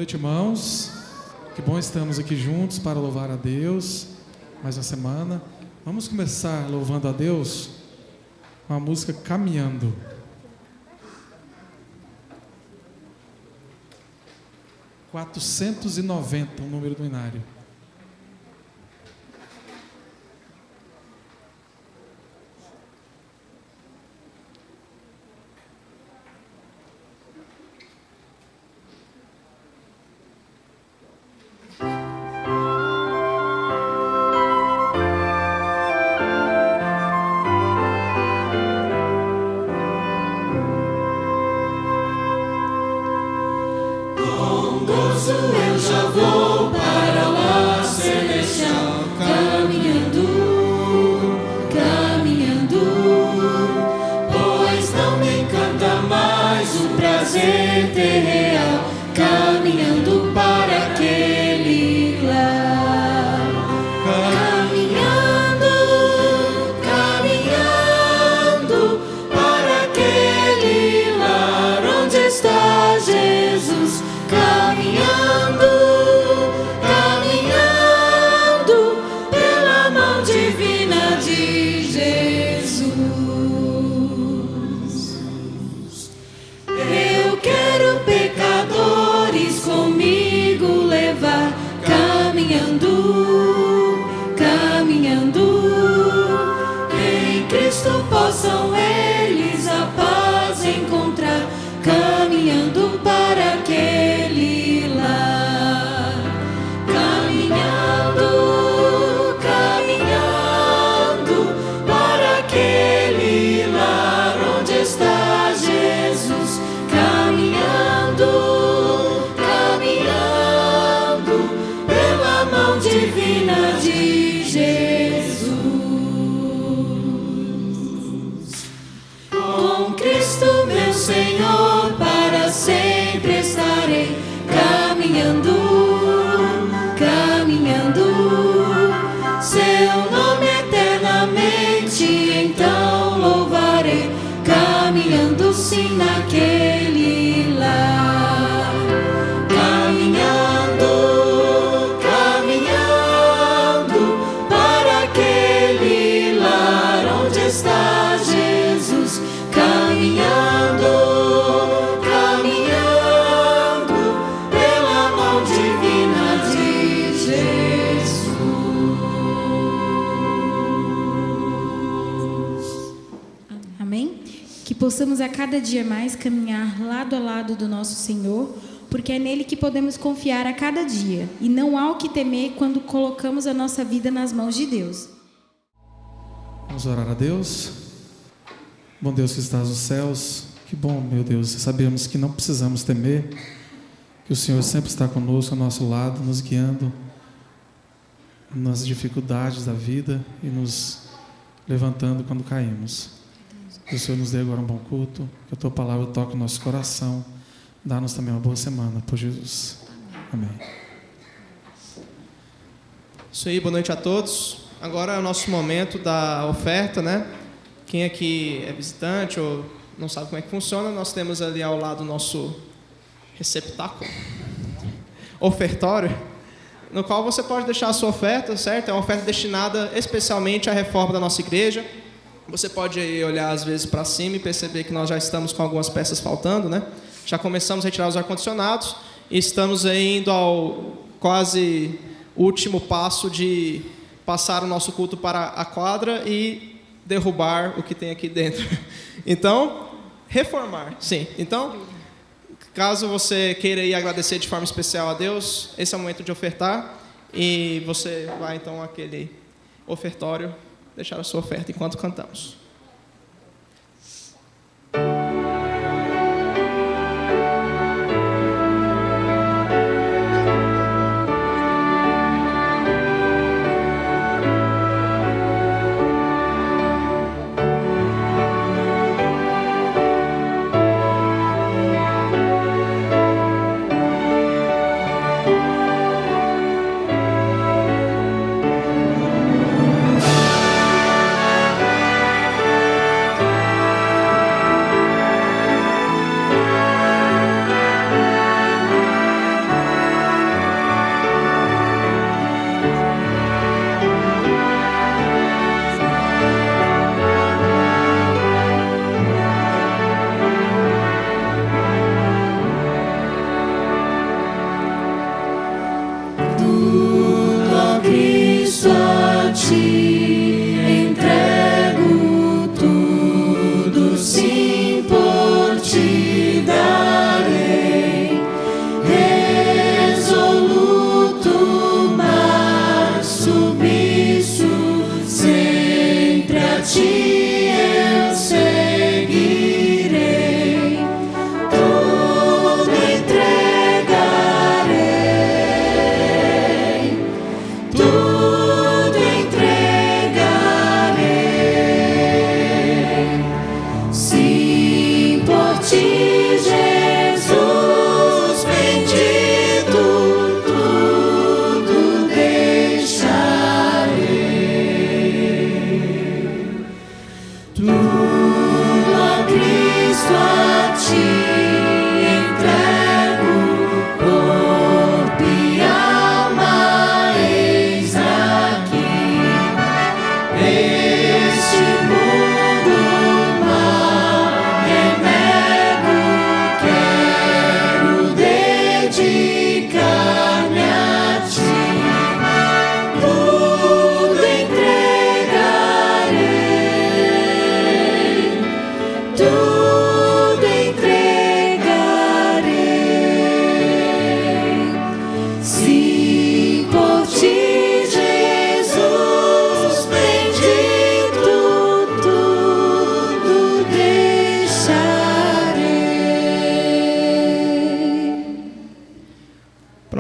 noite, irmãos. Que bom estamos aqui juntos para louvar a Deus. Mais uma semana. Vamos começar louvando a Deus com a música Caminhando. (490) o número do inário. Eu já vou para lá celestial, caminhando, caminhando, pois não me encanta mais o prazer ter real, caminhando para aquele lá, caminhando, caminhando para aquele lar onde está Jesus. Caminhando, caminhando pela mão divina de Jesus. Eu quero pecadores comigo levar, caminhando, caminhando. Em Cristo possam eles a paz encontrar, caminhando para aquele lar, caminhando, caminhando para aquele lar onde está Jesus, caminhando, caminhando pela mão divina de Jesus. Com Cristo meu Senhor para sempre estarei, caminhando, caminhando, seu nome eternamente então louvarei, caminhando sim naquele lar, caminhando, caminhando para aquele lar onde está Jesus, caminhando, caminhando pela mão divina de Jesus. Amém? Que possamos a cada dia mais caminhar lado a lado do nosso Senhor, porque é nele que podemos confiar a cada dia, e não há o que temer quando colocamos a nossa vida nas mãos de Deus. Vamos orar a Deus. Bom Deus que estás nos céus, que bom, meu Deus, sabemos que não precisamos temer, que o Senhor sempre está conosco, ao nosso lado, nos guiando nas dificuldades da vida e nos levantando quando caímos. Que o Senhor nos dê agora um bom culto, que a Tua palavra toque o nosso coração, dá-nos também uma boa semana, por Jesus. Amém. Isso aí, boa noite a todos. Agora é o nosso momento da oferta, né? Quem aqui é visitante ou não sabe como é que funciona, nós temos ali ao lado o nosso receptáculo, ofertório, no qual você pode deixar a sua oferta, certo? É uma oferta destinada especialmente à reforma da nossa igreja. Você pode olhar às vezes para cima e perceber que nós já estamos com algumas peças faltando, né? Já começamos a retirar os ar-condicionados e estamos indo ao quase último passo de passar o nosso culto para a quadra e derrubar o que tem aqui dentro. Então, reformar, sim. Então, caso você queira ir agradecer de forma especial a Deus, esse é o momento de ofertar e você vai então àquele ofertório deixar a sua oferta enquanto cantamos.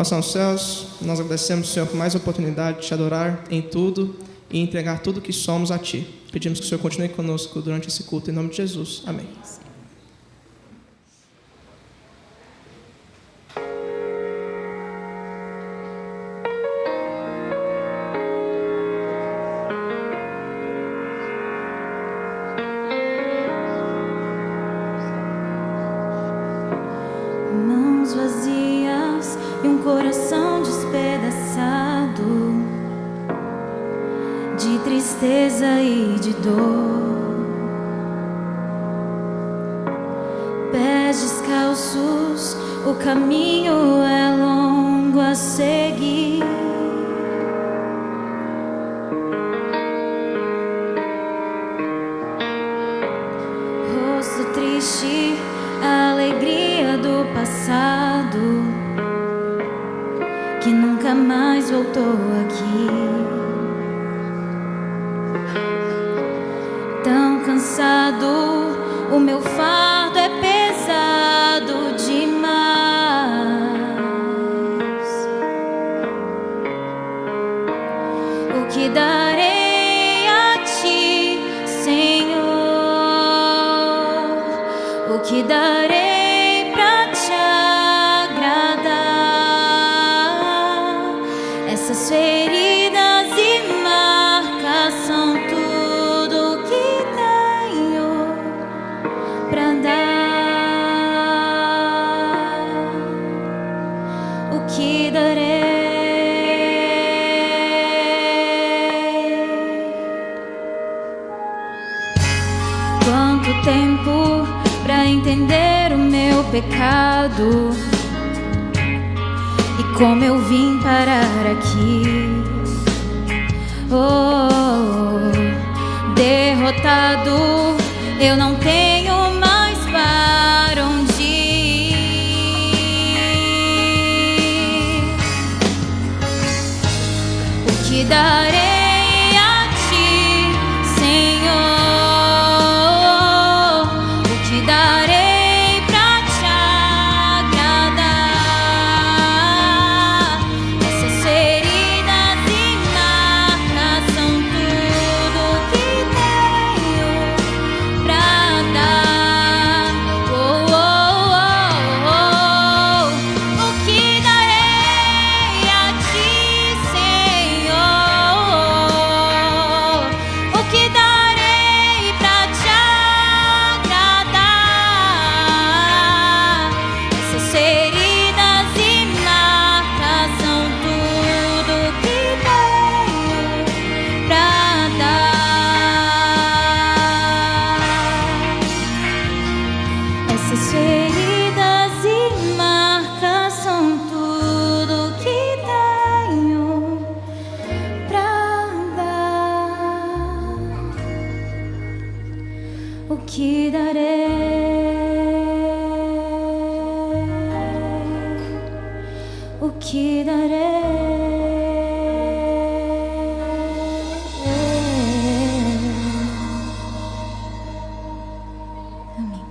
Papai nos céus, nós agradecemos, Senhor, por mais uma oportunidade de te adorar em tudo e entregar tudo que somos a Ti. Pedimos que o Senhor continue conosco durante esse culto, em nome de Jesus. Amém. Mãos vazias e um coração despedaçado de tristeza e de dor, pés descalços, o caminho é longo a seguir. Rosto triste, a alegria do passado que nunca mais voltou aqui. Tão cansado, o meu fardo é pesado demais. O que darei a Ti, Senhor? O que darei pra Te agradar? Essas feridas e marcas são tudo que tenho pra dar. O que darei? Quanto tempo pra entender o meu pecado e como eu vim parar aqui. Oh, derrotado, eu não tenho mais para onde ir. O que darei a Ti, Senhor? O que darei pra Te agradar? Essas feridas e marcas são tudo que tenho pra dar. Oh, oh, oh, oh. O que darei a Ti, Senhor? O que darei pra Te agradar? Essas feridas e marcas são tudo que tenho pra dar. Essas feridas e marcas são tudo que tenho pra dar. O que darei? O que darei? Amém.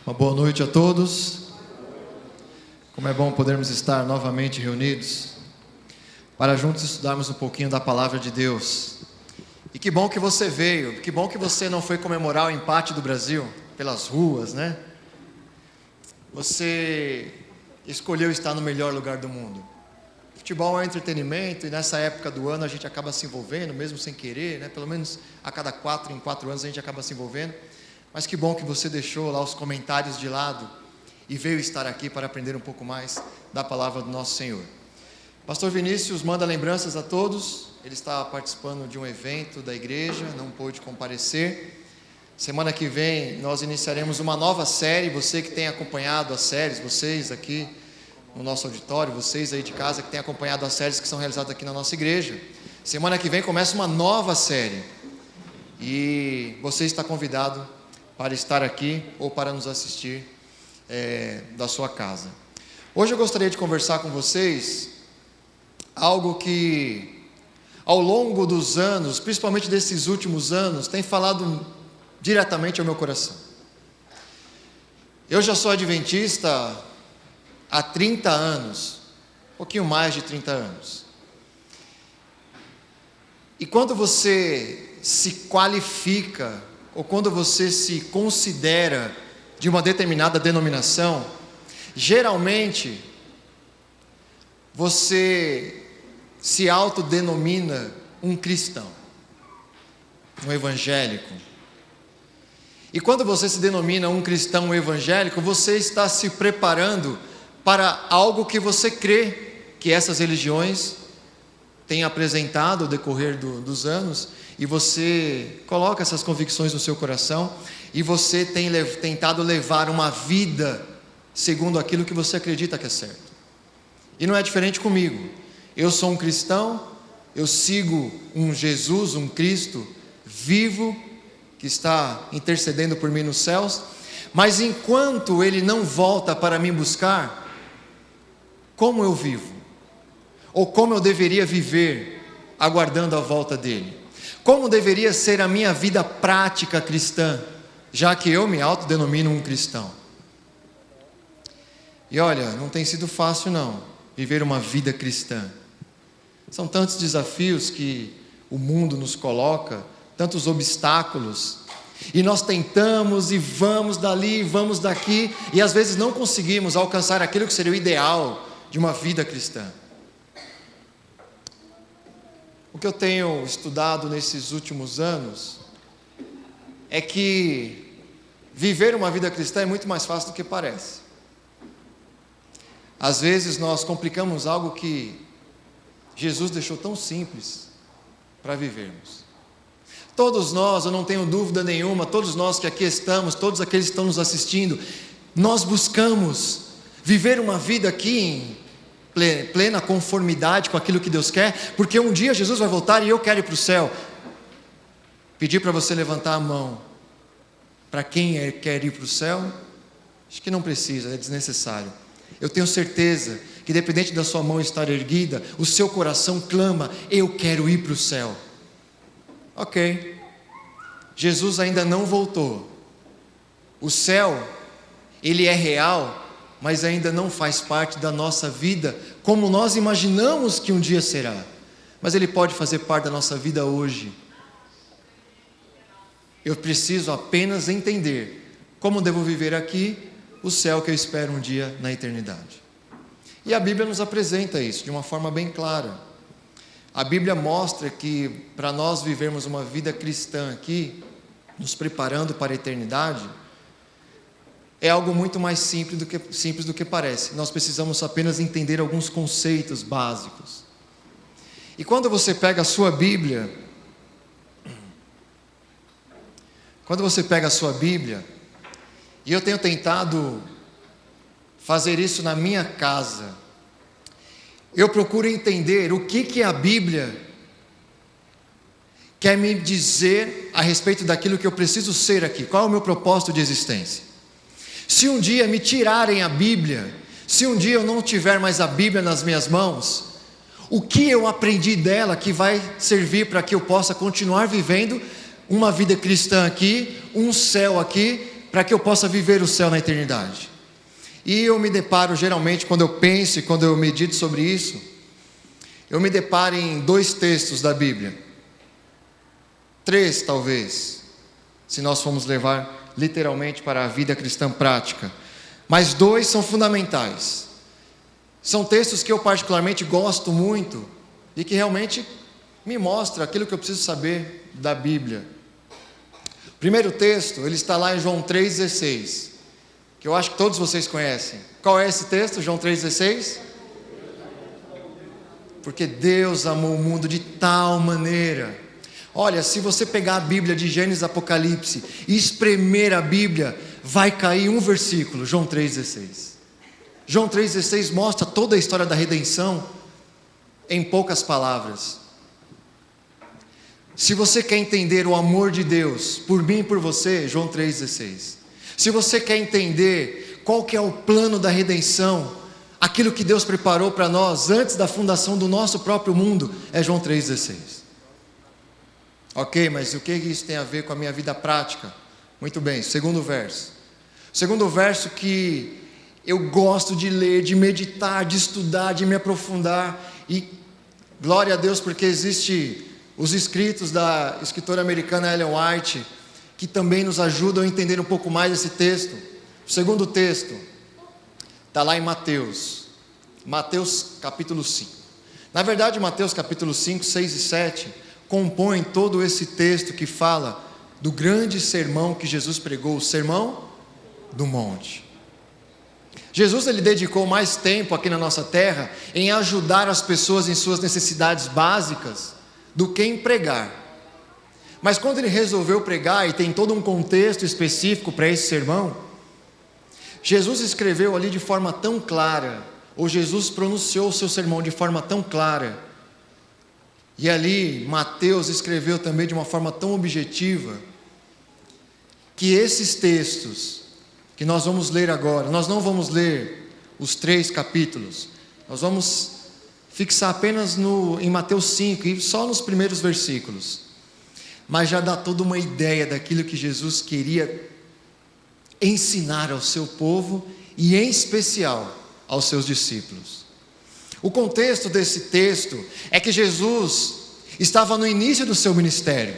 Uma boa noite a todos. Como é bom podermos estar novamente reunidos para juntos estudarmos um pouquinho da palavra de Deus. E que bom que você veio, que bom que você não foi comemorar o empate do Brasil pelas ruas, né? Você escolheu estar no melhor lugar do mundo. Futebol é um entretenimento e nessa época do ano a gente acaba se envolvendo, mesmo sem querer, né? Pelo menos a cada 4 em 4 anos a gente acaba se envolvendo. Mas que bom que você deixou lá os comentários de lado e veio estar aqui para aprender um pouco mais da palavra do nosso Senhor. Pastor Vinícius manda lembranças a todos. Ele está participando de um evento da igreja, não pôde comparecer. Semana que vem nós iniciaremos uma nova série. Você que tem acompanhado as séries, vocês aqui no nosso auditório, vocês aí de casa que têm acompanhado as séries que são realizadas aqui na nossa igreja. Semana que vem começa uma nova série. E você está convidado para estar aqui ou para nos assistir da sua casa. Hoje eu gostaria de conversar com vocês algo que ao longo dos anos, principalmente desses últimos anos, tem falado diretamente ao meu coração. Eu já sou adventista há 30 anos, um pouquinho mais de 30 anos. E quando você se qualifica, ou quando você se considera de uma determinada denominação, geralmente você se autodenomina um cristão, um evangélico. E quando você se denomina um cristão evangélico, você está se preparando para algo que você crê que essas religiões têm apresentado ao decorrer dos anos, e você coloca essas convicções no seu coração, e você tem tentado levar uma vida segundo aquilo que você acredita que é certo. E não é diferente comigo. Eu sou um cristão, eu sigo um Jesus, um Cristo vivo, que está intercedendo por mim nos céus, mas enquanto Ele não volta para me buscar, como eu vivo? Ou como eu deveria viver aguardando a volta dEle? Como deveria ser a minha vida prática cristã, já que eu me autodenomino um cristão? E olha, não tem sido fácil não, viver uma vida cristã. São tantos desafios que o mundo nos coloca, tantos obstáculos, e nós tentamos e vamos dali, vamos daqui, e às vezes não conseguimos alcançar aquilo que seria o ideal de uma vida cristã. O que eu tenho estudado nesses últimos anos é que viver uma vida cristã é muito mais fácil do que parece. Às vezes nós complicamos algo que Jesus deixou tão simples para vivermos. Todos nós, eu não tenho dúvida nenhuma, todos nós que aqui estamos, todos aqueles que estão nos assistindo, nós buscamos viver uma vida aqui em plena conformidade com aquilo que Deus quer, porque um dia Jesus vai voltar e eu quero ir para o céu. Pedir para você levantar a mão, para quem quer ir para o céu, acho que não precisa, é desnecessário. Eu tenho certeza que independente da sua mão estar erguida, o seu coração clama, eu quero ir para o céu. Ok, Jesus ainda não voltou. O céu, ele é real, mas ainda não faz parte da nossa vida como nós imaginamos que um dia será. Mas ele pode fazer parte da nossa vida hoje. Eu preciso apenas entender como devo viver aqui o céu que eu espero um dia na eternidade. E a Bíblia nos apresenta isso de uma forma bem clara. A Bíblia mostra que para nós vivermos uma vida cristã aqui, nos preparando para a eternidade, é algo muito mais simples do que parece. Nós precisamos apenas entender alguns conceitos básicos. E quando você pega a sua Bíblia, e eu tenho tentado fazer isso na minha casa, eu procuro entender o que a Bíblia quer me dizer a respeito daquilo que eu preciso ser aqui. Qual é o meu propósito de existência? Se um dia me tirarem a Bíblia, se um dia eu não tiver mais a Bíblia nas minhas mãos, o que eu aprendi dela que vai servir para que eu possa continuar vivendo uma vida cristã aqui, um céu aqui, para que eu possa viver o céu na eternidade? E eu me deparo geralmente, quando eu penso e quando eu medito sobre isso, eu me deparo em 2 textos da Bíblia, 3 talvez, se nós formos levar literalmente para a vida cristã prática, mas 2 são fundamentais. São textos que eu particularmente gosto muito e que realmente me mostram aquilo que eu preciso saber da Bíblia. O primeiro texto, ele está lá em João 3,16, que eu acho que todos vocês conhecem. Qual é esse texto, João 3,16? Porque Deus amou o mundo de tal maneira. Olha, se você pegar a Bíblia de Gênesis e Apocalipse e espremer a Bíblia, vai cair um versículo, João 3,16. João 3,16 mostra toda a história da redenção em poucas palavras. Se você quer entender o amor de Deus por mim e por você, João 3,16. Se você quer entender qual que é o plano da redenção, aquilo que Deus preparou para nós antes da fundação do nosso próprio mundo, é João 3,16. Ok, mas o que isso tem a ver com a minha vida prática? Muito bem, segundo verso. Segundo verso que eu gosto de ler, de meditar, de estudar, de me aprofundar. E glória a Deus porque existe os escritos da escritora americana Ellen White, que também nos ajudam a entender um pouco mais esse texto. O segundo texto está lá em Mateus capítulo 5. Na verdade, Mateus capítulo 5, 6 e 7 compõem todo esse texto que fala do grande sermão que Jesus pregou, o Sermão do Monte. Jesus, ele dedicou mais tempo aqui na nossa terra em ajudar as pessoas em suas necessidades básicas do que em pregar. Mas quando ele resolveu pregar, e tem todo um contexto específico para esse sermão, Jesus escreveu ali de forma tão clara, ou Jesus pronunciou o seu sermão de forma tão clara, e ali Mateus escreveu também de uma forma tão objetiva, que esses textos que nós vamos ler agora, nós não vamos ler os 3 capítulos, nós vamos fixar apenas em Mateus 5, e só nos primeiros versículos, mas já dá toda uma ideia daquilo que Jesus queria ensinar ao seu povo, e em especial aos seus discípulos. O contexto desse texto é que Jesus estava no início do seu ministério.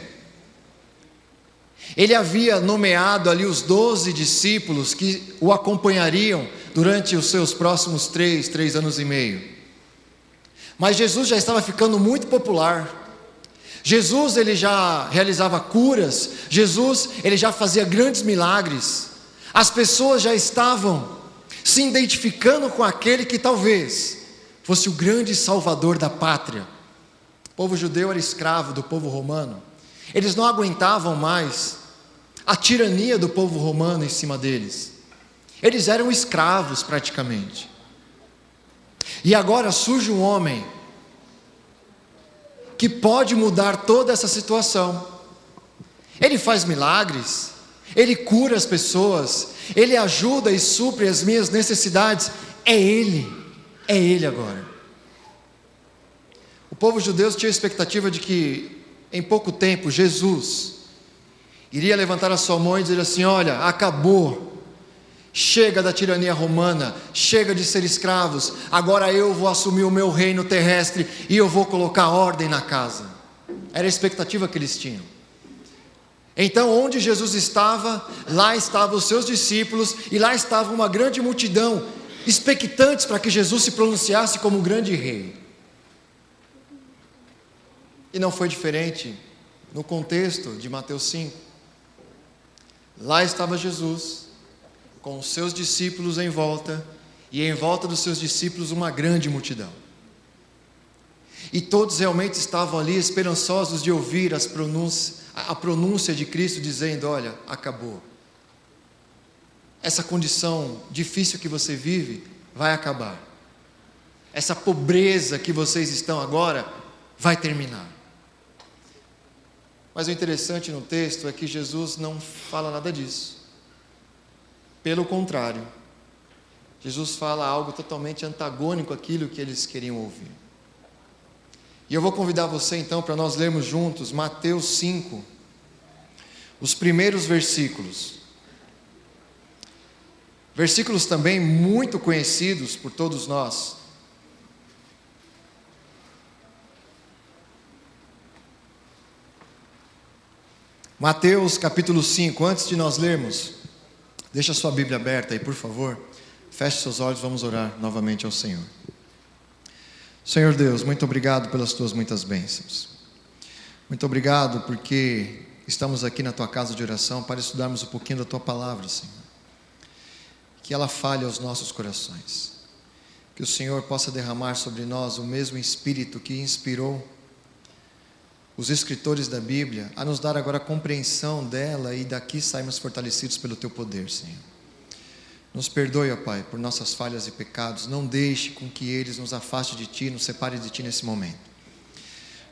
Ele havia nomeado ali os 12 discípulos que o acompanhariam durante os seus próximos 3 anos e meio. Mas Jesus já estava ficando muito popular. Jesus, ele já realizava curas. Jesus, ele já fazia grandes milagres. As pessoas já estavam se identificando com aquele que talvez fosse o grande salvador da pátria. O povo judeu era escravo do povo romano. Eles não aguentavam mais a tirania do povo romano em cima deles. Eles eram escravos praticamente. E agora surge um homem que pode mudar toda essa situação. Ele faz milagres, ele cura as pessoas, ele ajuda e supre as minhas necessidades. É ele agora. O povo judeu tinha a expectativa de que em pouco tempo Jesus iria levantar a sua mão e dizer assim: olha, acabou, chega da tirania romana, chega de ser escravos, agora eu vou assumir o meu reino terrestre e eu vou colocar ordem na casa. Era a expectativa que eles tinham. Então, onde Jesus estava, lá estavam os seus discípulos, e lá estava uma grande multidão, expectantes para que Jesus se pronunciasse como o grande rei. E não foi diferente no contexto de Mateus 5. Lá estava Jesus, com os seus discípulos em volta, e em volta dos seus discípulos uma grande multidão. E todos realmente estavam ali esperançosos de ouvir a pronúncia de Cristo dizendo: olha, acabou. Essa condição difícil que você vive vai acabar. Essa pobreza que vocês estão agora vai terminar. Mas o interessante no texto é que Jesus não fala nada disso. Pelo contrário, Jesus fala algo totalmente antagônico àquilo que eles queriam ouvir. E eu vou convidar você então para nós lermos juntos Mateus 5, os primeiros versículos. Versículos também muito conhecidos por todos nós. Mateus capítulo 5, antes de nós lermos, deixa a sua Bíblia aberta aí, por favor. Feche seus olhos, vamos orar novamente ao Senhor. Senhor Deus, muito obrigado pelas tuas muitas bênçãos. Muito obrigado porque estamos aqui na tua casa de oração para estudarmos um pouquinho da tua palavra, Senhor. Que ela fale aos nossos corações. Que o Senhor possa derramar sobre nós o mesmo Espírito que inspirou os escritores da Bíblia a nos dar agora a compreensão dela, e daqui saímos fortalecidos pelo teu poder, Senhor. Nos perdoe, ó Pai, por nossas falhas e pecados. Não deixe com que eles nos afastem de Ti, nos separe de Ti nesse momento.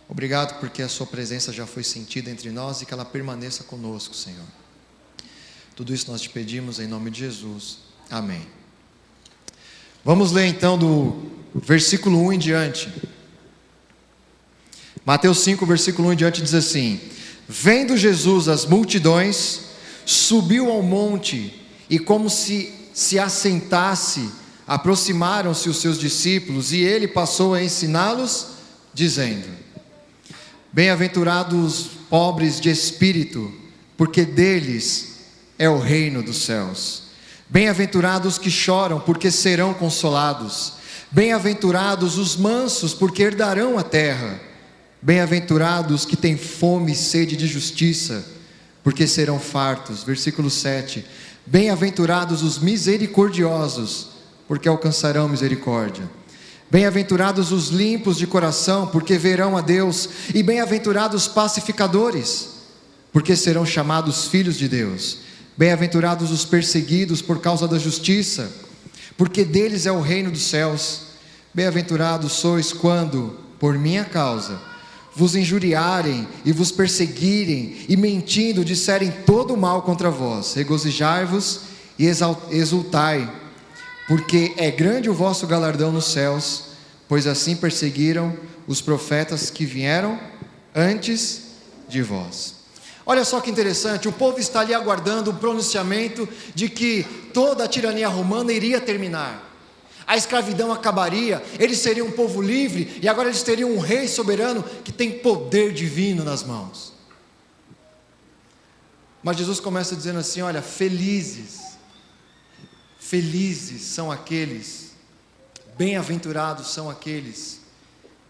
Obrigado porque a Sua presença já foi sentida entre nós e que ela permaneça conosco, Senhor. Tudo isso nós te pedimos em nome de Jesus. Amém. Vamos ler então do versículo 1 em diante. Mateus 5, versículo 1 em diante diz assim: Vendo Jesus as multidões, subiu ao monte, e como se assentasse, aproximaram-se os seus discípulos, e ele passou a ensiná-los, dizendo: Bem-aventurados os pobres de espírito, porque deles é o reino dos céus. Bem-aventurados que choram, porque serão consolados. Bem-aventurados os mansos, porque herdarão a terra. Bem-aventurados que têm fome e sede de justiça, porque serão fartos. Versículo 7. Bem-aventurados os misericordiosos, porque alcançarão misericórdia. Bem-aventurados os limpos de coração, porque verão a Deus. E bem-aventurados os pacificadores, porque serão chamados filhos de Deus. Bem-aventurados os perseguidos por causa da justiça, porque deles é o reino dos céus. Bem-aventurados sois quando, por minha causa, vos injuriarem e vos perseguirem, e mentindo disserem todo o mal contra vós. Regozijai-vos e exultai, porque é grande o vosso galardão nos céus, pois assim perseguiram os profetas que vieram antes de vós. Olha só que interessante, o povo está ali aguardando o pronunciamento de que toda a tirania romana iria terminar. A escravidão acabaria, eles seriam um povo livre, e agora eles teriam um rei soberano que tem poder divino nas mãos. Mas Jesus começa dizendo assim: olha, felizes são aqueles, bem-aventurados são aqueles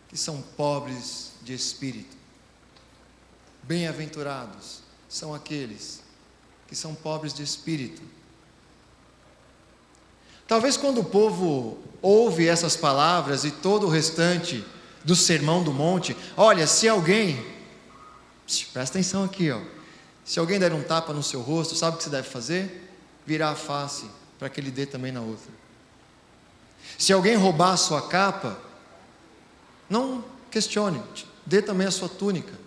que são pobres de espírito. Bem-aventurados são aqueles que são pobres de espírito. Talvez quando o povo ouve essas palavras e todo o restante do Sermão do Monte, olha, se alguém, presta atenção aqui, ó, se alguém der um tapa no seu rosto, sabe o que você deve fazer? Virar a face para que ele dê também na outra. Se alguém roubar a sua capa, não questione, dê também a sua túnica.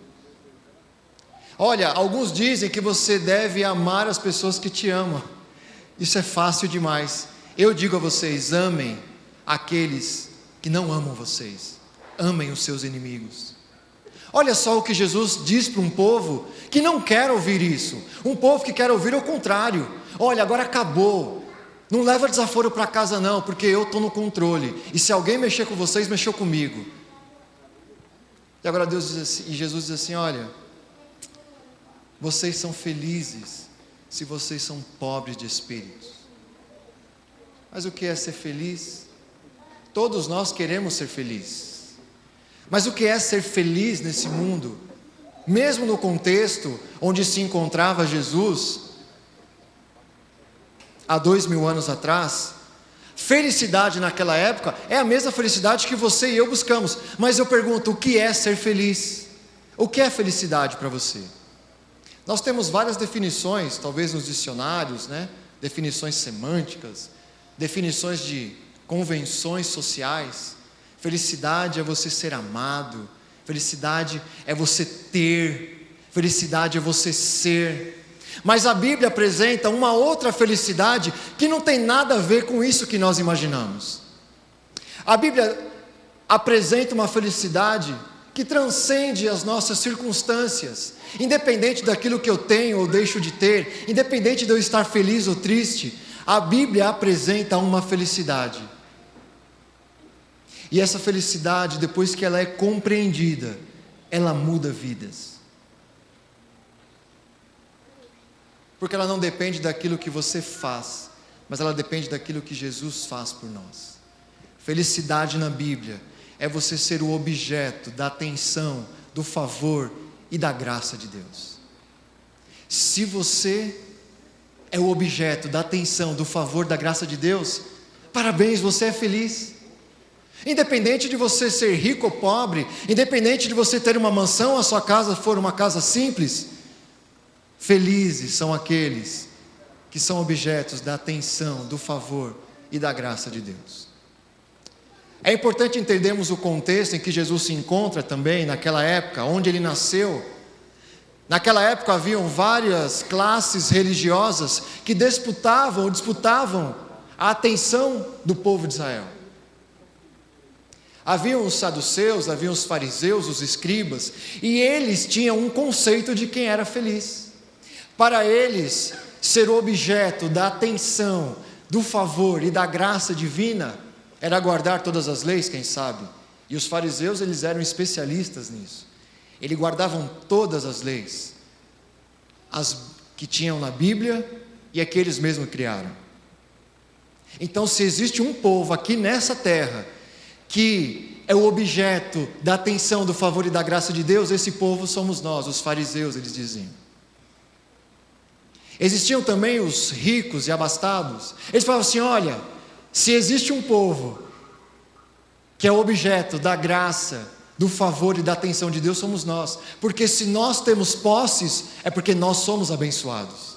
Olha, alguns dizem que você deve amar as pessoas que te amam. Isso é fácil demais. Eu digo a vocês: amem aqueles que não amam vocês. Amem os seus inimigos. Olha só o que Jesus diz para um povo que não quer ouvir isso. Um povo que quer ouvir o contrário. Olha, agora acabou. Não leva desaforo para casa não, porque eu estou no controle. E se alguém mexer com vocês, mexeu comigo. E agora Deus diz assim, e Jesus diz assim: olha, vocês são felizes se vocês são pobres de espírito. Mas o que é ser feliz? Todos nós queremos ser felizes. Mas o que é ser feliz nesse mundo? Mesmo no contexto onde se encontrava Jesus, há 2000 anos atrás, felicidade naquela época é a mesma felicidade que você e eu buscamos. Mas eu pergunto, o que é ser feliz? O que é felicidade para você? Nós temos várias definições, talvez nos dicionários, né? Definições semânticas, definições de convenções sociais. Felicidade é você ser amado, felicidade é você ter, felicidade é você ser. Mas a Bíblia apresenta uma outra felicidade que não tem nada a ver com isso que nós imaginamos. A Bíblia apresenta uma felicidade que transcende as nossas circunstâncias, independente daquilo que eu tenho ou deixo de ter, independente de eu estar feliz ou triste, a Bíblia apresenta uma felicidade. E essa felicidade, depois que ela é compreendida, ela muda vidas. Porque ela não depende daquilo que você faz, mas ela depende daquilo que Jesus faz por nós. Felicidade na Bíblia é você ser o objeto da atenção, do favor e da graça de Deus. Se você é o objeto da atenção, do favor, da graça de Deus, parabéns, você é feliz. Independente de você ser rico ou pobre, independente de você ter uma mansão, a sua casa for uma casa simples, felizes são aqueles que são objetos da atenção, do favor e da graça de Deus. É importante entendermos o contexto em que Jesus se encontra também, naquela época, onde ele nasceu. Naquela época haviam várias classes religiosas que disputavam a atenção do povo de Israel. Haviam os saduceus, haviam os fariseus, os escribas, e eles tinham um conceito de quem era feliz. Para eles, ser objeto da atenção, do favor e da graça divina era guardar todas as leis, quem sabe? E os fariseus, eles eram especialistas nisso. Eles guardavam todas as leis, as que tinham na Bíblia e a que eles mesmos criaram. Então, se existe um povo aqui nessa terra que é o objeto da atenção, do favor e da graça de Deus, esse povo somos nós, os fariseus, eles diziam. Existiam também os ricos e abastados. Eles falavam assim: olha, se existe um povo que é o objeto da graça, do favor e da atenção de Deus, somos nós. Porque se nós temos posses, é porque nós somos abençoados.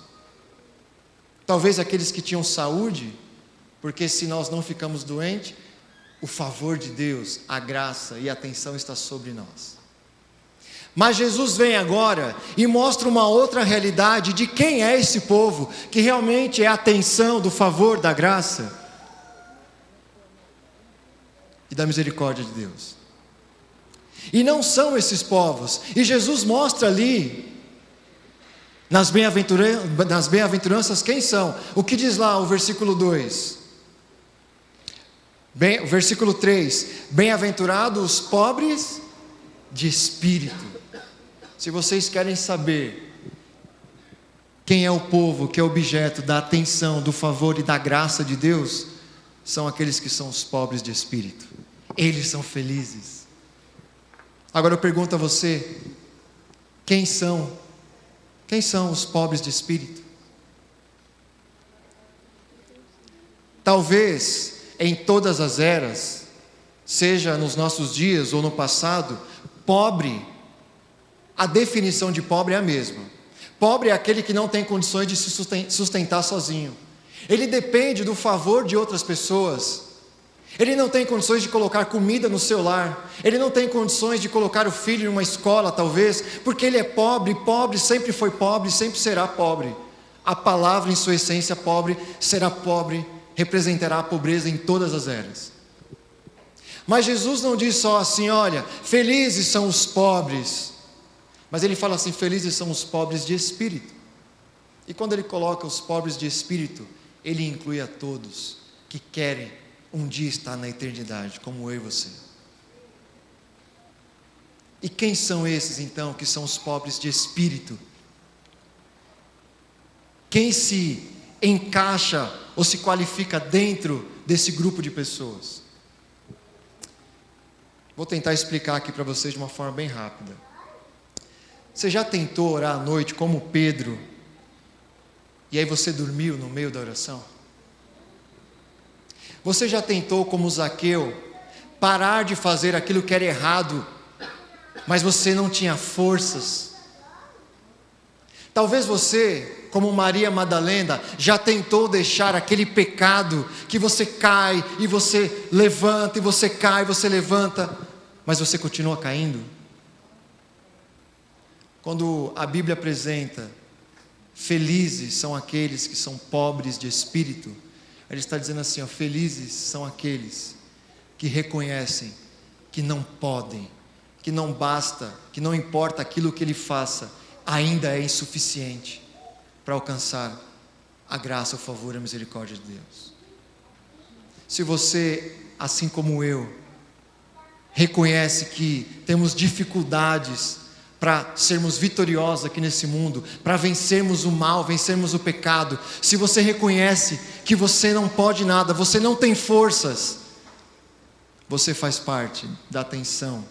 Talvez aqueles que tinham saúde, porque se nós não ficamos doentes, o favor de Deus, a graça e a atenção está sobre nós. Mas Jesus vem agora e mostra uma outra realidade de quem é esse povo, que realmente é a atenção do favor, da graça e da misericórdia de Deus. E não são esses povos. E Jesus mostra ali, nas bem-aventuranças, quem são. O que diz lá o versículo 2? O versículo 3: bem-aventurados os pobres de espírito. Se vocês querem saber quem é o povo que é objeto da atenção, do favor e da graça de Deus, são aqueles que são os pobres de espírito. Eles são felizes. Agora eu pergunto a você: quem são os pobres de espírito? Talvez em todas as eras, seja nos nossos dias ou no passado, pobre, a definição de pobre é a mesma. Pobre é aquele que não tem condições de se sustentar sozinho. Ele depende do favor de outras pessoas. Ele não tem condições de colocar comida no seu lar. Ele não tem condições de colocar o filho em uma escola, talvez, porque ele é pobre. Pobre sempre foi pobre, sempre será pobre. A palavra em sua essência, pobre, será pobre, representará a pobreza em todas as eras. Mas Jesus não diz só assim: olha, felizes são os pobres. Mas ele fala assim: felizes são os pobres de espírito. E quando ele coloca os pobres de espírito, ele inclui a todos que querem um dia estar na eternidade, como eu e você. E quem são esses então que são os pobres de espírito? Quem se encaixa ou se qualifica dentro desse grupo de pessoas? Vou tentar explicar aqui para vocês de uma forma bem rápida. Você já tentou orar à noite como Pedro, e aí você dormiu no meio da oração? Você já tentou, como Zaqueu, parar de fazer aquilo que era errado, mas você não tinha forças? Talvez você, como Maria Madalena, já tentou deixar aquele pecado que você cai e você levanta, e você cai e você levanta, mas você continua caindo? Quando a Bíblia apresenta felizes são aqueles que são pobres de espírito, ele está dizendo assim: ó, felizes são aqueles que reconhecem que não podem, que não basta, que não importa aquilo que ele faça, ainda é insuficiente para alcançar a graça, o favor e a misericórdia de Deus. Se você, assim como eu, reconhece que temos dificuldades para sermos vitoriosos aqui nesse mundo, para vencermos o mal, vencermos o pecado, se você reconhece que você não pode nada, você não tem forças, você faz parte da atenção,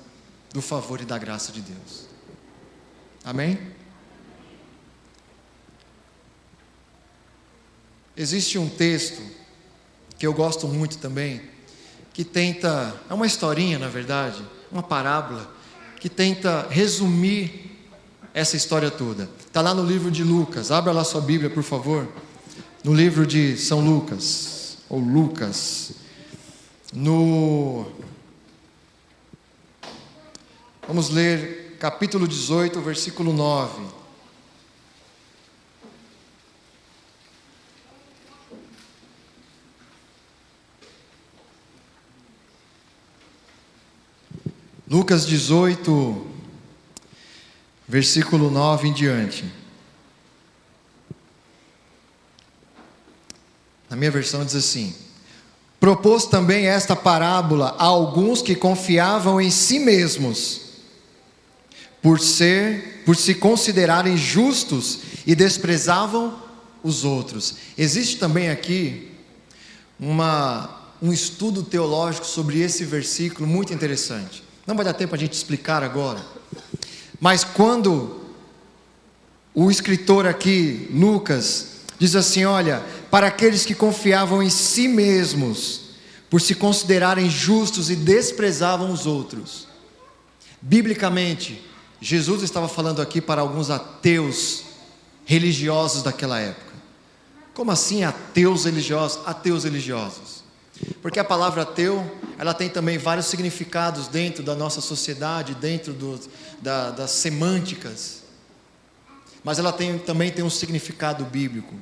do favor e da graça de Deus. Amém? Existe um texto que eu gosto muito também, que tenta, é uma historinha na verdade, uma parábola, que tenta resumir essa história toda. Está lá no livro de Lucas. Abra lá sua Bíblia, por favor. No livro de São Lucas, ou Lucas. Vamos ler capítulo 18, versículo 9. Lucas 18, versículo 9 em diante. Na minha versão diz assim: propôs também esta parábola a alguns que confiavam em si mesmos, por se considerarem justos e desprezavam os outros. Existe também aqui um estudo teológico sobre esse versículo muito interessante. Não vai dar tempo a gente explicar agora, mas quando o escritor aqui, Lucas, diz assim: olha, para aqueles que confiavam em si mesmos, por se considerarem justos e desprezavam os outros. Biblicamente, Jesus estava falando aqui para alguns ateus religiosos daquela época. Como assim ateus religiosos? Ateus religiosos. Porque a palavra ateu, ela tem também vários significados dentro da nossa sociedade, dentro das semânticas. Mas ela também tem um significado bíblico.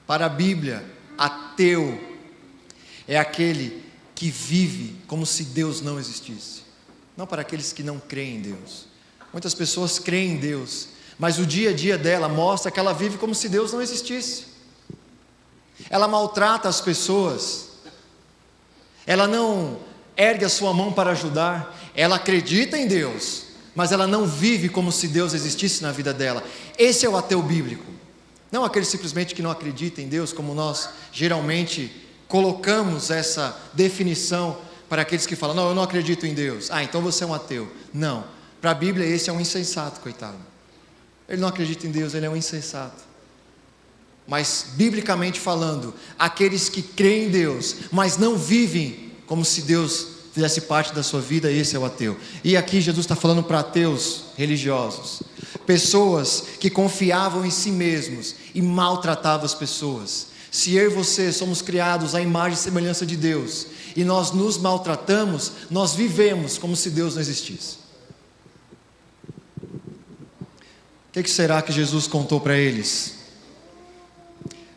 Para a Bíblia, ateu é aquele que vive como se Deus não existisse. Não para aqueles que não creem em Deus. Muitas pessoas creem em Deus, mas o dia a dia dela mostra que ela vive como se Deus não existisse. Ela maltrata as pessoas, ela não ergue a sua mão para ajudar, ela acredita em Deus, mas ela não vive como se Deus existisse na vida dela. Esse é o ateu bíblico. Não aquele simplesmente que não acredita em Deus, como nós geralmente colocamos essa definição para aqueles que falam: não, eu não acredito em Deus. Ah, então você é um ateu. Não, para a Bíblia esse é um insensato, coitado. Ele não acredita em Deus, ele é um insensato. Mas, biblicamente falando, aqueles que creem em Deus, mas não vivem como se Deus fizesse parte da sua vida, esse é o ateu. E aqui Jesus está falando para ateus religiosos, pessoas que confiavam em si mesmos e maltratavam as pessoas. Se eu e você somos criados à imagem e semelhança de Deus, e nós nos maltratamos, nós vivemos como se Deus não existisse. O que será que Jesus contou para eles?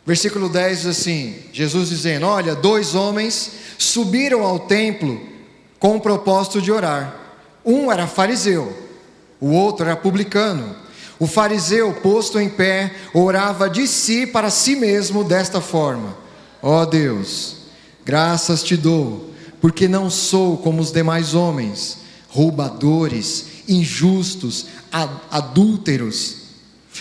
Versículo 10 diz assim, Jesus dizendo: olha, 2 homens subiram ao templo com o propósito de orar. Um era fariseu, o outro era publicano. O fariseu, posto em pé, orava de si para si mesmo desta forma: ó Deus, graças te dou, porque não sou como os demais homens, roubadores, injustos, adúlteros,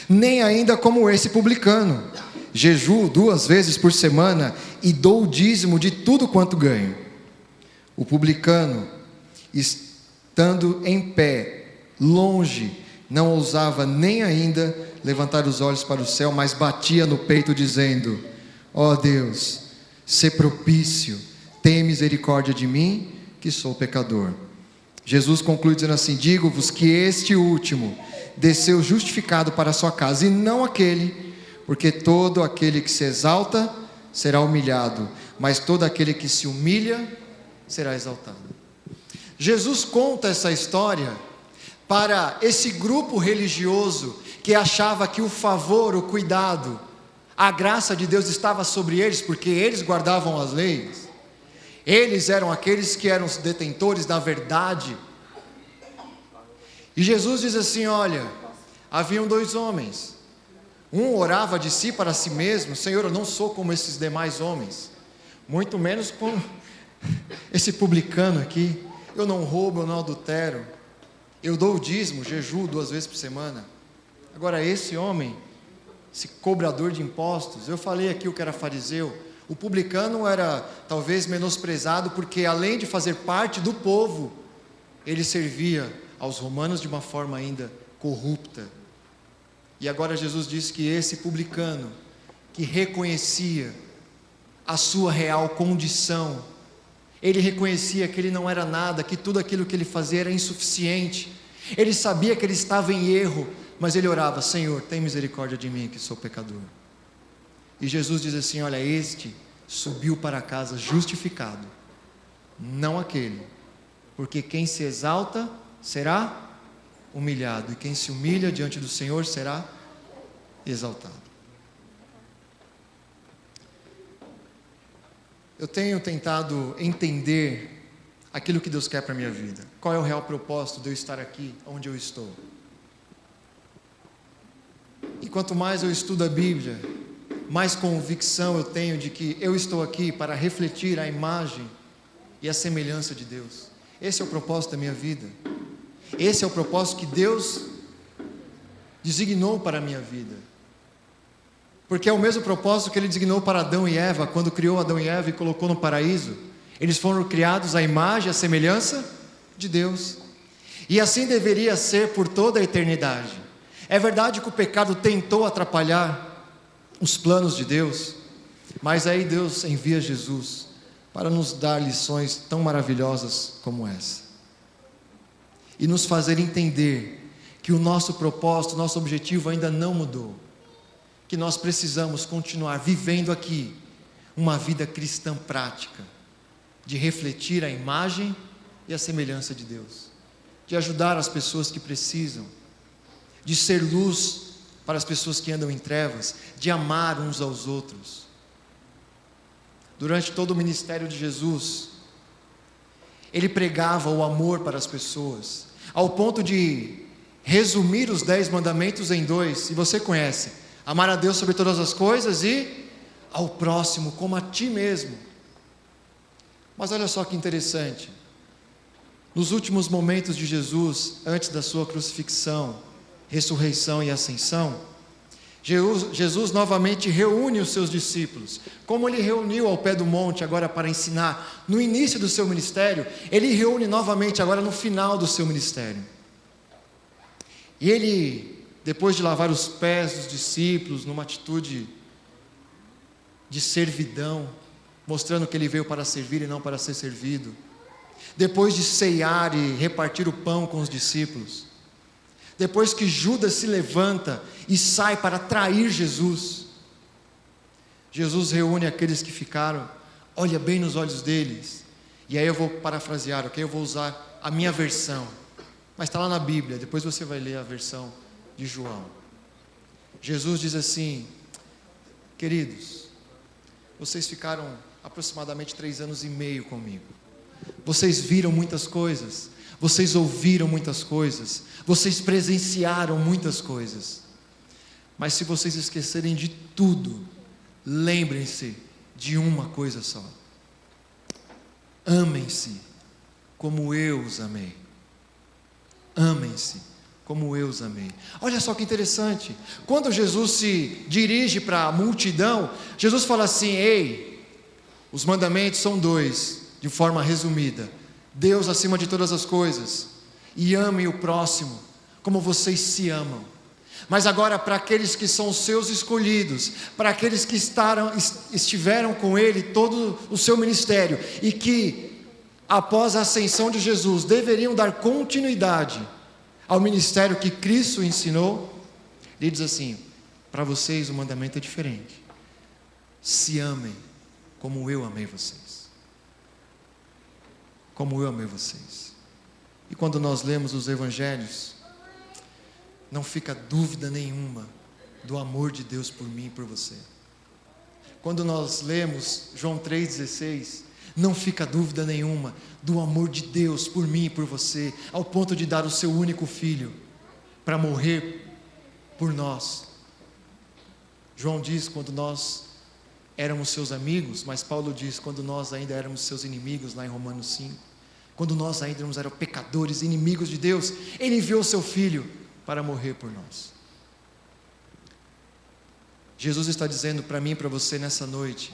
nem ainda como esse publicano. Jejuo 2 vezes por semana e dou o dízimo de tudo quanto ganho. O publicano, estando em pé, longe, não ousava nem ainda levantar os olhos para o céu, mas batia no peito dizendo: ó Deus, sê propício, tenha misericórdia de mim, que sou pecador. Jesus conclui dizendo assim: digo-vos que este último desceu justificado para a sua casa, e não aquele, porque todo aquele que se exalta será humilhado, mas todo aquele que se humilha será exaltado. Jesus conta essa história para esse grupo religioso que achava que o favor, o cuidado, a graça de Deus estava sobre eles, porque eles guardavam as leis, eles eram aqueles que eram os detentores da verdade. E Jesus diz assim: olha, haviam 2 homens, um orava de si para si mesmo: Senhor, eu não sou como esses demais homens, muito menos como esse publicano aqui, eu não roubo, eu não adultero, eu dou o dízimo, jejuo 2 vezes por semana. Agora esse homem, esse cobrador de impostos, eu falei aqui o que era fariseu, o publicano era talvez menosprezado, porque além de fazer parte do povo, ele servia aos romanos de uma forma ainda corrupta. E agora Jesus diz que esse publicano, que reconhecia a sua real condição, ele reconhecia que ele não era nada, que tudo aquilo que ele fazia era insuficiente, ele sabia que ele estava em erro, mas ele orava: Senhor, tem misericórdia de mim, que sou pecador. E Jesus diz assim: olha, este subiu para casa justificado, não aquele, porque quem se exalta será humilhado, e quem se humilha diante do Senhor será exaltado. Eu tenho tentado entender aquilo que Deus quer para a minha vida? Qual é o real propósito de eu estar aqui onde eu estou? E quanto mais eu estudo a Bíblia, mais convicção eu tenho de que eu estou aqui para refletir a imagem e a semelhança de Deus. Esse é o propósito da minha vida. Esse é o propósito que Deus designou para a minha vida. Porque é o mesmo propósito que Ele designou para Adão e Eva, quando criou Adão e Eva e colocou no paraíso. Eles foram criados à imagem e à semelhança de Deus. E assim deveria ser por toda a eternidade. É verdade que o pecado tentou atrapalhar os planos de Deus, mas aí Deus envia Jesus para nos dar lições tão maravilhosas como essa. E nos fazer entender que o nosso propósito, o nosso objetivo ainda não mudou. Que nós precisamos continuar vivendo aqui uma vida cristã prática, de refletir a imagem e a semelhança de Deus, de ajudar as pessoas que precisam, de ser luz para as pessoas que andam em trevas, de amar uns aos outros. Durante todo o ministério de Jesus, Ele pregava o amor para as pessoas, ao ponto de resumir os 10 mandamentos em 2, e você conhece: amar a Deus sobre todas as coisas e ao próximo como a ti mesmo. Mas olha só que interessante, nos últimos momentos de Jesus, antes da sua crucifixão, ressurreição e ascensão, Jesus novamente reúne os seus discípulos, como Ele reuniu ao pé do monte agora para ensinar no início do seu ministério. Ele reúne novamente agora no final do seu ministério. E Ele, depois de lavar os pés dos discípulos, numa atitude de servidão, mostrando que Ele veio para servir e não para ser servido, depois de ceiar e repartir o pão com os discípulos, depois que Judas se levanta e sai para trair Jesus, Jesus reúne aqueles que ficaram, olha bem nos olhos deles, e aí eu vou parafrasear, ok? Eu vou usar a minha versão, mas está lá na Bíblia, depois você vai ler a versão de João. Jesus diz assim: queridos, vocês ficaram aproximadamente 3 anos e meio comigo, vocês viram muitas coisas, vocês ouviram muitas coisas, vocês presenciaram muitas coisas, mas se vocês esquecerem de tudo, lembrem-se de uma coisa só: amem-se como eu os amei. Amem-se como eu os amei. Olha só que interessante, quando Jesus se dirige para a multidão, Jesus fala assim: ei, os mandamentos são 2, de forma resumida: Deus acima de todas as coisas, e amem o próximo como vocês se amam. Mas agora, para aqueles que são os seus escolhidos, para aqueles que estiveram com Ele todo o seu ministério, e que após a ascensão de Jesus deveriam dar continuidade ao ministério que Cristo ensinou, Ele diz assim: para vocês o mandamento é diferente, se amem como eu amei vocês. Como eu amei vocês. E quando nós lemos os evangelhos, não fica dúvida nenhuma do amor de Deus por mim e por você. Quando nós lemos João 3,16, não fica dúvida nenhuma do amor de Deus por mim e por você, ao ponto de dar o seu único filho para morrer por nós. João diz quando nós éramos seus amigos, mas Paulo diz quando nós ainda éramos seus inimigos, lá em Romanos 5, quando nós ainda éramos pecadores, inimigos de Deus, Ele enviou o seu Filho para morrer por nós. Jesus está dizendo para mim e para você nessa noite,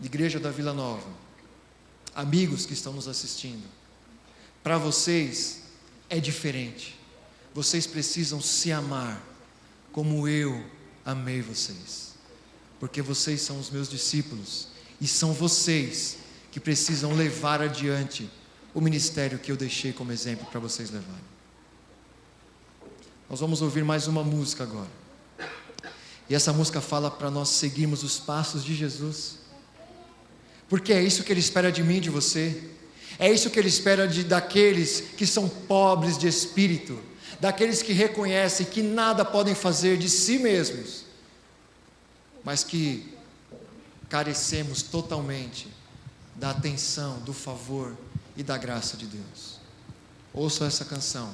Igreja da Vila Nova, amigos que estão nos assistindo, para vocês é diferente, vocês precisam se amar como eu amei vocês, porque vocês são os meus discípulos, e são vocês que precisam levar adiante o ministério que eu deixei como exemplo para vocês levarem. Nós vamos ouvir mais uma música agora, e essa música fala para nós seguirmos os passos de Jesus, porque é isso que Ele espera de mim e de você, é isso que Ele espera daqueles que são pobres de espírito, daqueles que reconhecem que nada podem fazer de si mesmos, mas que carecemos totalmente da atenção, do favor e da graça de Deus. Ouça essa canção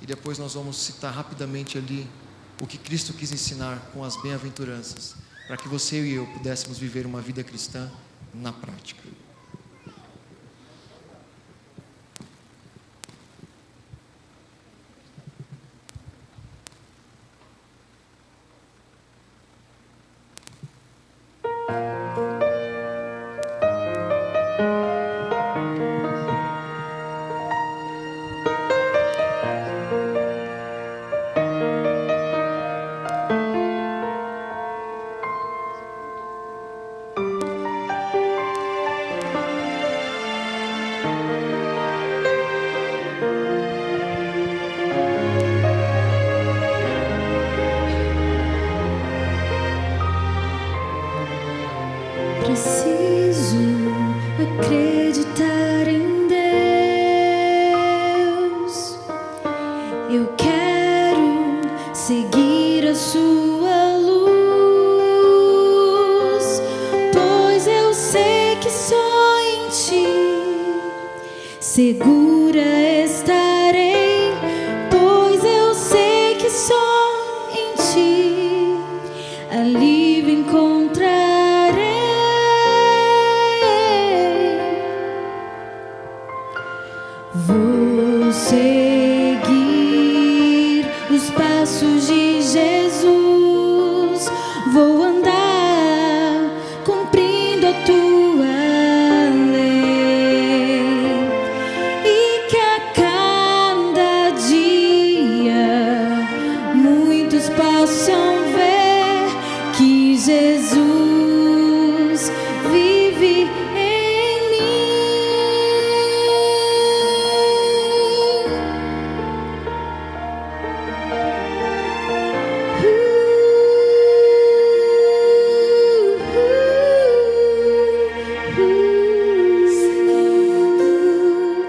e depois nós vamos citar rapidamente ali o que Cristo quis ensinar com as bem-aventuranças, para que você e eu pudéssemos viver uma vida cristã na prática. Preciso acreditar em Deus. Eu quero seguir a sua luz, pois eu sei que só em ti segura estarei, pois eu sei que só em ti alívio encontrarei. Vou seguir os passos de Jesus, vou andar cumprindo a tua lei, e que a cada dia muitos possam ver que Jesus vive em mim.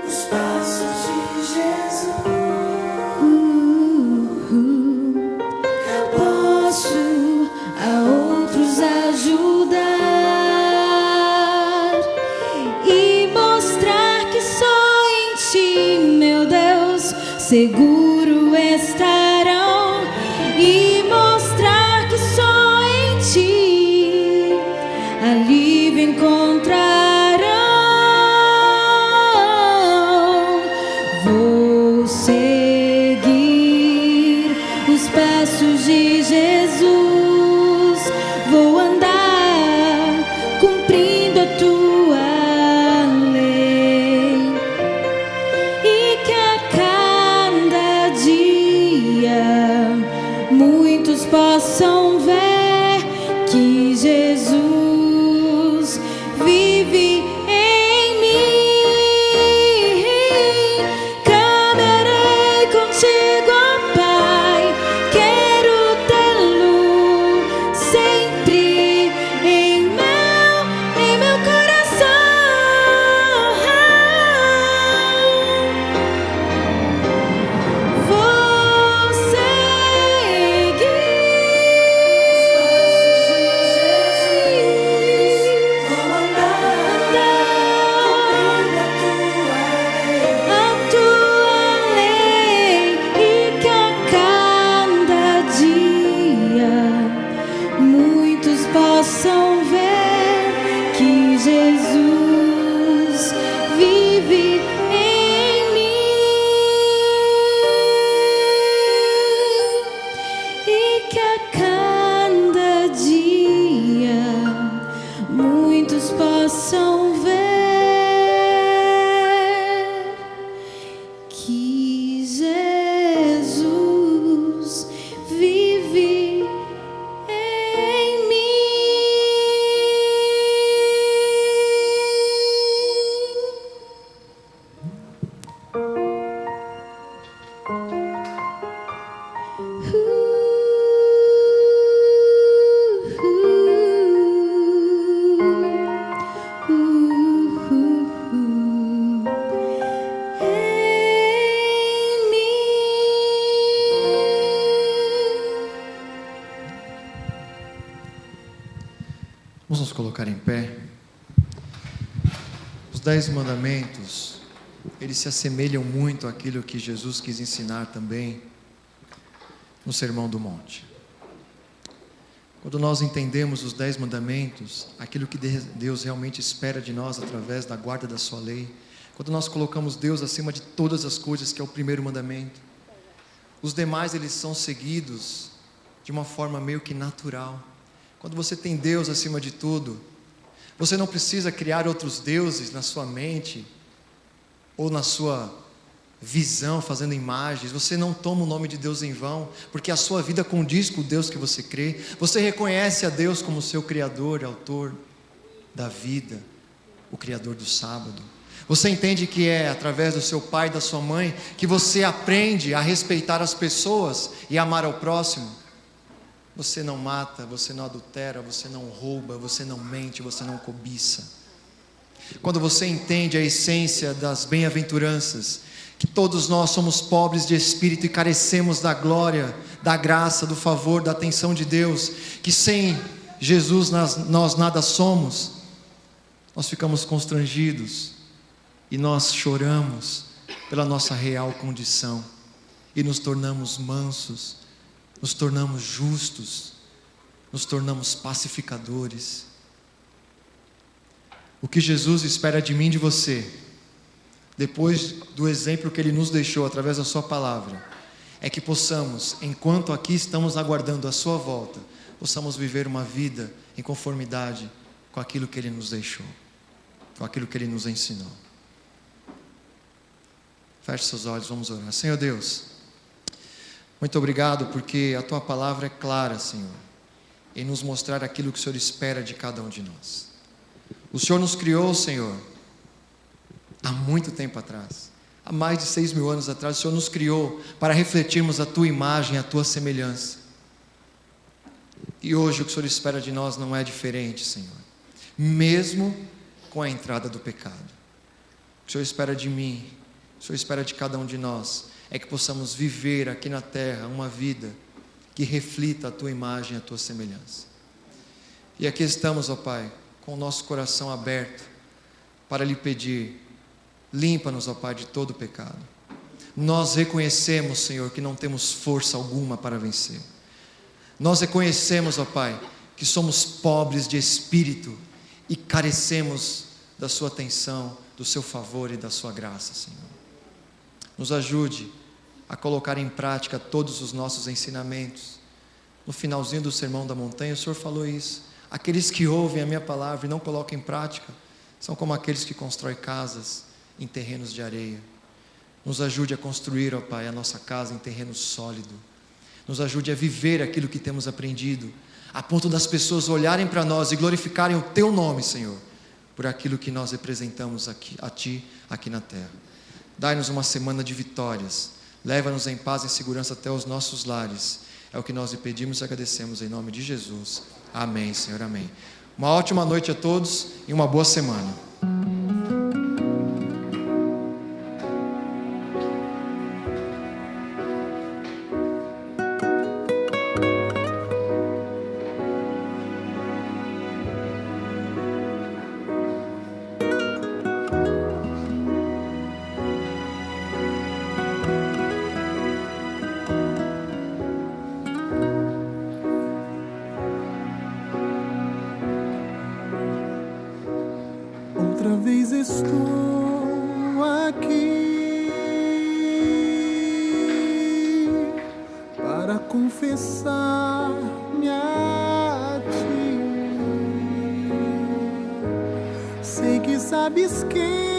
Os passos de Jesus, Eu posso a outros ajudar e mostrar que só em ti, meu Deus, seguro estarão, e mostrar que só em ti alívio encontrarão. Vou seguir os passos de Jesus, vou andar cumprindo a tua lei, e que a cada dia muitos possam ver que Jesus vive em mim. Caminharei contigo, ó Pai, quero tê-lo sempre em meu coração. Vou seguir, vou andar a tua lei, e que a cada dia muitos possam ver que Jesus vive em mim, e que a cada dia muitos possam ver que Jesus vive em mim. Em mim. Vamos nos colocar em pé. Os 10 mandamentos eles se assemelham muito àquilo que Jesus quis ensinar também no Sermão do Monte. Quando nós entendemos os 10 mandamentos, aquilo que Deus realmente espera de nós através da guarda da sua lei, quando nós colocamos Deus acima de todas as coisas, que é o primeiro mandamento, os demais eles são seguidos de uma forma meio que natural. Quando você tem Deus acima de tudo, você não precisa criar outros deuses na sua mente ou na sua visão, fazendo imagens. Você não toma o nome de Deus em vão, porque a sua vida condiz com o Deus que você crê. Você reconhece a Deus como seu Criador, autor da vida, o Criador do sábado. Você entende que é através do seu pai e da sua mãe que você aprende a respeitar as pessoas e amar ao próximo. Você não mata, você não adultera, você não rouba, você não mente, você não cobiça. Quando você entende a essência das bem-aventuranças, que todos nós somos pobres de espírito e carecemos da glória, da graça, do favor, da atenção de Deus, que sem Jesus nós nada somos, nós ficamos constrangidos e nós choramos pela nossa real condição e nos tornamos mansos, nos tornamos justos, nos tornamos pacificadores. O que Jesus espera de mim e de você, depois do exemplo que Ele nos deixou através da sua palavra, é que possamos, enquanto aqui estamos aguardando a sua volta, possamos viver uma vida em conformidade com aquilo que Ele nos deixou, com aquilo que Ele nos ensinou. Feche seus olhos, vamos orar. Senhor Deus, muito obrigado porque a Tua palavra é clara, Senhor, em nos mostrar aquilo que o Senhor espera de cada um de nós. O Senhor nos criou, Senhor, há muito tempo atrás, há mais de 6.000 anos atrás. O Senhor nos criou para refletirmos a Tua imagem, a Tua semelhança. E hoje o que o Senhor espera de nós não é diferente, Senhor, mesmo com a entrada do pecado. O que o Senhor espera de mim, o Senhor espera de cada um de nós, é que possamos viver aqui na terra uma vida que reflita a Tua imagem, a Tua semelhança. E aqui estamos, ó Pai, com o nosso coração aberto para lhe pedir: limpa-nos, ó Pai, de todo o pecado. Nós reconhecemos, Senhor, que não temos força alguma para vencer. Nós reconhecemos, ó Pai, que somos pobres de espírito e carecemos da Sua atenção, do Seu favor e da Sua graça, Senhor. Nos ajude a colocar em prática todos os nossos ensinamentos. No finalzinho do Sermão da Montanha, o Senhor falou isso: aqueles que ouvem a minha palavra e não colocam em prática, são como aqueles que constroem casas em terrenos de areia. Nos ajude a construir, ó Pai, a nossa casa em terreno sólido. Nos ajude a viver aquilo que temos aprendido, a ponto das pessoas olharem para nós e glorificarem o Teu nome, Senhor, por aquilo que nós representamos aqui, a Ti, aqui na terra. Dai-nos uma semana de vitórias. Leva-nos em paz e segurança até os nossos lares. É o que nós lhe pedimos e agradecemos em nome de Jesus. Amém, Senhor, amém. Uma ótima noite a todos e uma boa semana. Outra vez estou aqui para confessar-me a Ti. Sei que sabes quem